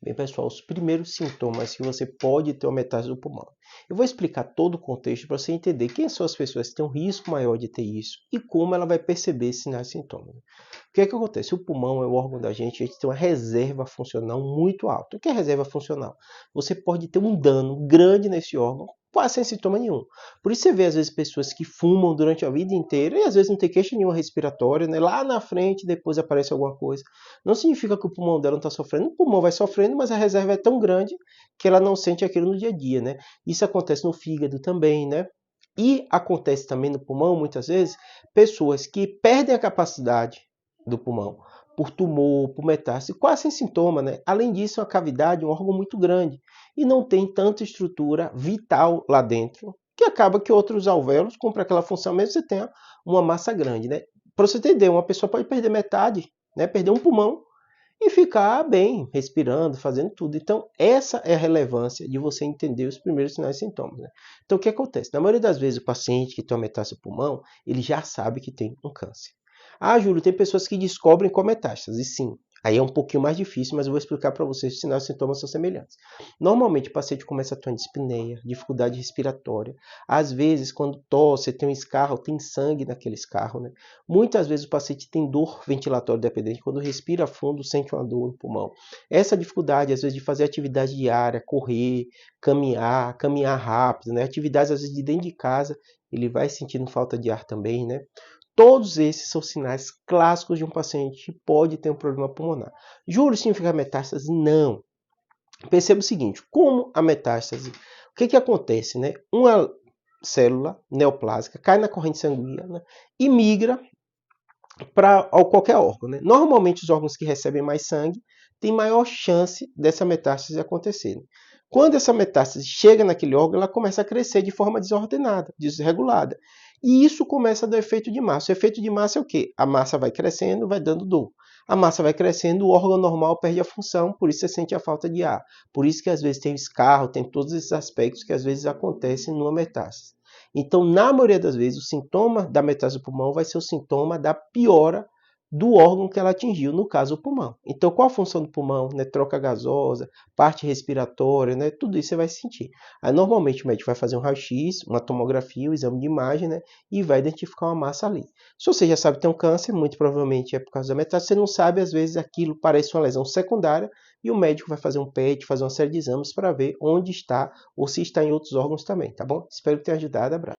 Bem, pessoal, os primeiros sintomas que você pode ter uma metástase do pulmão. Eu vou explicar todo o contexto para você entender quem são as pessoas que têm um risco maior de ter isso e como ela vai perceber esses sinais e sintomas. O que é que acontece? O pulmão é o órgão da gente, a gente tem uma reserva funcional muito alta. O que é reserva funcional? Você pode ter um dano grande nesse órgão, quase sem sintoma nenhum. Por isso você vê, às vezes, pessoas que fumam durante a vida inteira e às vezes não tem queixa nenhuma respiratória, né? Lá na frente, depois aparece alguma coisa. Não significa que o pulmão dela não está sofrendo. O pulmão vai sofrendo, mas a reserva é tão grande que ela não sente aquilo no dia a dia, né? Isso acontece no fígado também, né? E acontece também no pulmão, muitas vezes, pessoas que perdem a capacidade do pulmão por tumor, por metástase, quase sem sintoma, né? Além disso, a cavidade é um órgão muito grande e não tem tanta estrutura vital lá dentro, que acaba que outros alvéolos cumprem aquela função mesmo que você tenha uma massa grande, né? Para você entender, uma pessoa pode perder metade, né? Perder um pulmão e ficar bem, respirando, fazendo tudo. Então, essa é a relevância de você entender os primeiros sinais e sintomas, né? Então, o que acontece? Na maioria das vezes, o paciente que tem uma metástase no pulmão, ele já sabe que tem um câncer. Ah, Júlio, tem pessoas que descobrem com metástase, sim. Aí é um pouquinho mais difícil, mas eu vou explicar para vocês os sinais e sintomas são semelhantes. Normalmente o paciente começa a ter uma dispneia, dificuldade respiratória. Às vezes, quando tosse, tem um escarro, tem sangue naquele escarro, né? Muitas vezes o paciente tem dor ventilatória dependente. Quando respira fundo, sente uma dor no pulmão. Essa dificuldade, às vezes, de fazer atividade diária, correr, caminhar rápido, né? Atividades, às vezes, de dentro de casa, ele vai sentindo falta de ar também, né? Todos esses são sinais clássicos de um paciente que pode ter um problema pulmonar. Júlio, significa metástase? Não. Perceba o seguinte, como a metástase, o que acontece, né? Uma célula neoplásica cai na corrente sanguínea, né, e migra para qualquer órgão, né? Normalmente os órgãos que recebem mais sangue têm maior chance dessa metástase acontecer. Quando essa metástase chega naquele órgão, ela começa a crescer de forma desordenada, desregulada. E isso começa a dar efeito de massa. O efeito de massa é o quê? A massa vai crescendo, vai dando dor. A massa vai crescendo, o órgão normal perde a função, por isso você sente a falta de ar. Por isso que às vezes tem escarro, tem todos esses aspectos que às vezes acontecem numa metástase. Então, na maioria das vezes, o sintoma da metástase do pulmão vai ser o sintoma da piora do órgão que ela atingiu, no caso o pulmão. Então, qual a função do pulmão? Né? Troca gasosa, parte respiratória, né? Tudo isso você vai sentir. Aí, normalmente, o médico vai fazer um raio-x, uma tomografia, um exame de imagem, né? E vai identificar uma massa ali. Se você já sabe que tem um câncer, muito provavelmente é por causa da metástase. Se você não sabe, às vezes aquilo parece uma lesão secundária e o médico vai fazer um PET, fazer uma série de exames para ver onde está ou se está em outros órgãos também, tá bom? Espero que tenha ajudado. Abraço.